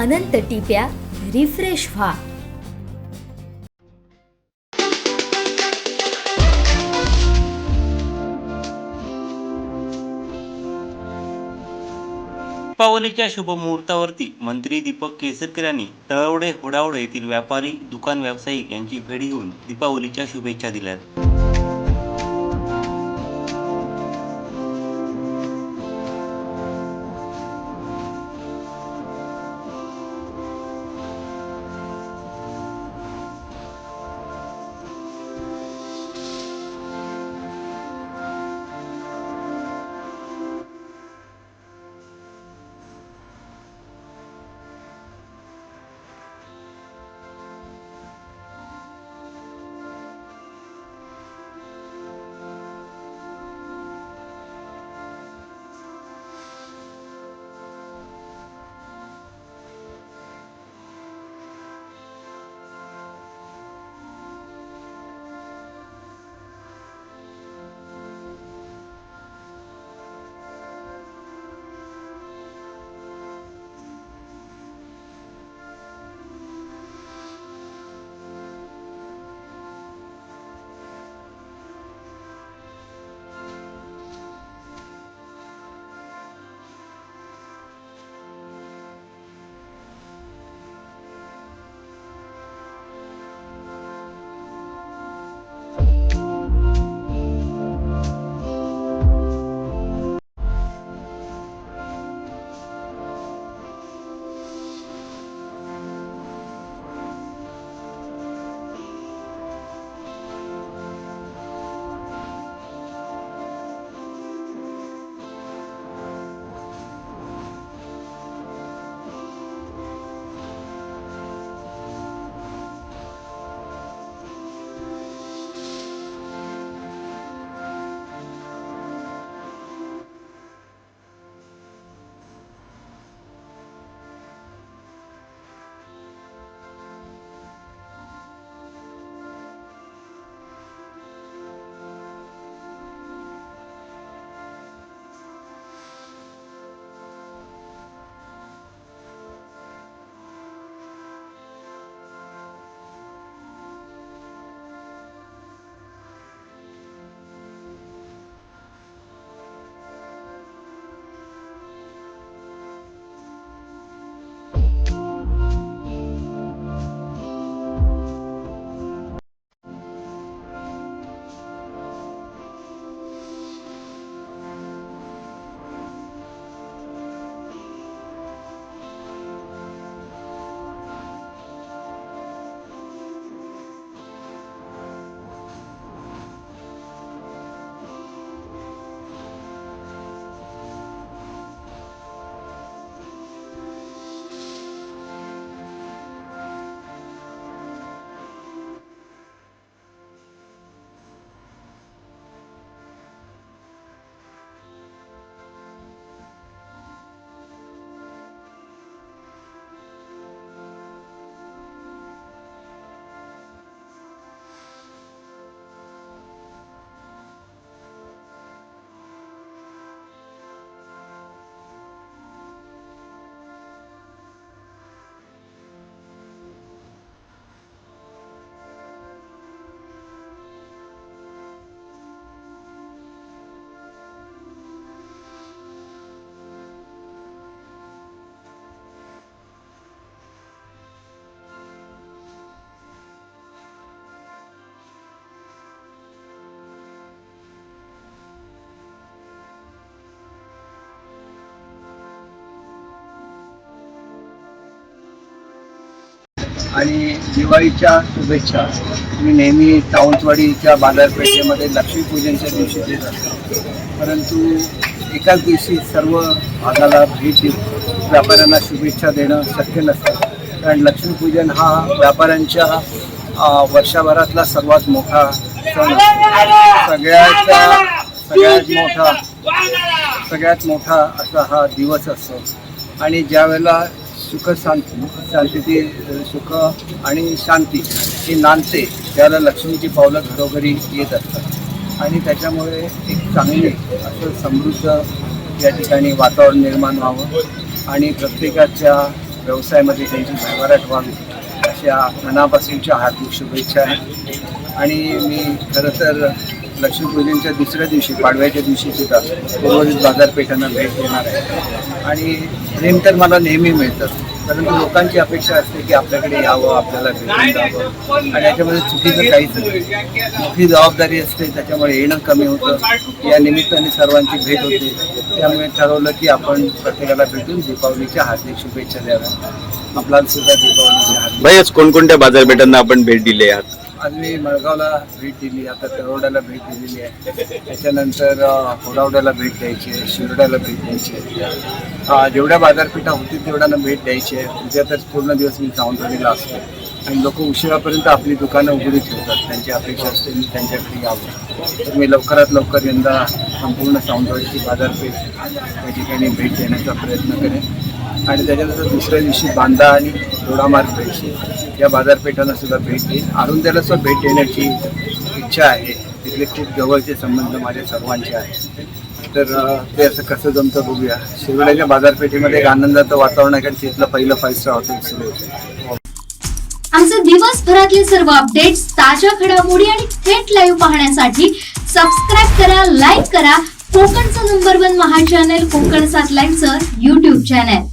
अनंत टिप्या refresh व्हा. दीपावलीच्या शुभमुहूर्तावरती मंत्री दीपक केसरकर यांनी तळवडे होडावडे येथील व्यापारी दुकान व्यावसायिक यांची भेट घेऊन दीपावलीच्या शुभेच्छा दिल्यात. आणि दिवाळीच्या शुभेच्छा मी नेहमी सावंतवाडीच्या बाजारपेठेमध्ये लक्ष्मीपूजनच्या दिवशी देत असतो. परंतु एकाच दिवशी सर्व भागाला भेट देऊन व्यापाऱ्यांना शुभेच्छा देणं शक्य नसतं. कारण लक्ष्मीपूजन हा व्यापाऱ्यांच्या वर्षभरातला सर्वात मोठा सण असतो. सगळ्यात मोठा असा हा दिवस असतो. आणि ज्यावेळेला सुख आणि शांती ही नांदते त्याला लक्ष्मीची पावलं घरोघरी येत असतात. आणि त्याच्यामुळे एक चांगली असं समृद्ध या ठिकाणी वातावरण निर्माण व्हावं आणि प्रत्येकाच्या व्यवसायामध्ये त्यांची भरभराट व्हावी अशा मनापासूनच्या हार्दिक शुभेच्छा आहेत. आणि मी खरं तर लक्ष्मीपूजनच्या दुसऱ्या दिवशी पाडव्याच्या दिवशी सुद्धा उर्वरित बाजारपेठांना भेट देणार आहे. आणि प्रेम तर मला नेहमी मिळतं, परंतु लोकांची अपेक्षा असते की आपल्याकडे यावं, आपल्याला भेटून जावं, आणि याच्यामध्ये चुकीचं काहीच नाही. मोठी जबाबदारी असते, त्याच्यामुळे येणं कमी होतं. या निमित्ताने सर्वांची भेट होते, त्यामुळे ठरवलं की आपण प्रत्येकाला भेटून दीपावलीच्या हार्दिक शुभेच्छा द्याव्या. आपल्याला सुद्धा दीपावलीच्या हार्दिक. भाई, आज कोणकोणत्या बाजारपेठांना आपण भेट दिली आहात? आज मी मळगावला भेट दिली, आता तळवड्याला भेट दिलेली आहे, त्याच्यानंतर होडावड्याला भेट द्यायची आहे, शिरोड्याला भेट द्यायची आहे. जेवढ्या बाजारपेठा होतील तेवढ्यांना भेट द्यायची आहे. उद्या तर पूर्ण दिवस मी सावंतवाडीला असतो आणि लोक उशिरापर्यंत आपली दुकानं उघडी ठेवतात. त्यांची अपेक्षा असते मी त्यांच्याकडे यावं, तर मी लवकरात लवकर यंदा संपूर्ण सावंतवाडीची बाजारपेठ त्या ठिकाणी भेट देण्याचा प्रयत्न करेन. आणि त्याच्यानंतर दुसऱ्या दिवशी बांदा आणि दोडामार्ग भेटशी या बाजारपेठांना सुद्धा भेट देईन. अरुंद्याला सुद्धा भेट देण्याची इच्छा आहे. तिथले खूप जवळचे संबंध माझ्या सर्वांचे आहेत, तर ते असं कसं जमतं बघूया. शिरोड्याच्या बाजारपेठेमध्ये एक आनंदाचं वातावरण आहे, कारण तिथलं पहिलं 5 स्टार हॉटेल सुरू होतं. आमचे दिवसभरातले सर्व अपडेट्स, ताज्या घडामोडी आणि थेट लाईव्ह पाहण्यासाठी सबस्क्राईब करा, लाईक करा कोकणचं नंबर 1 महा चॅनल कोकण 7 लाईव्हचं YouTube चॅनल.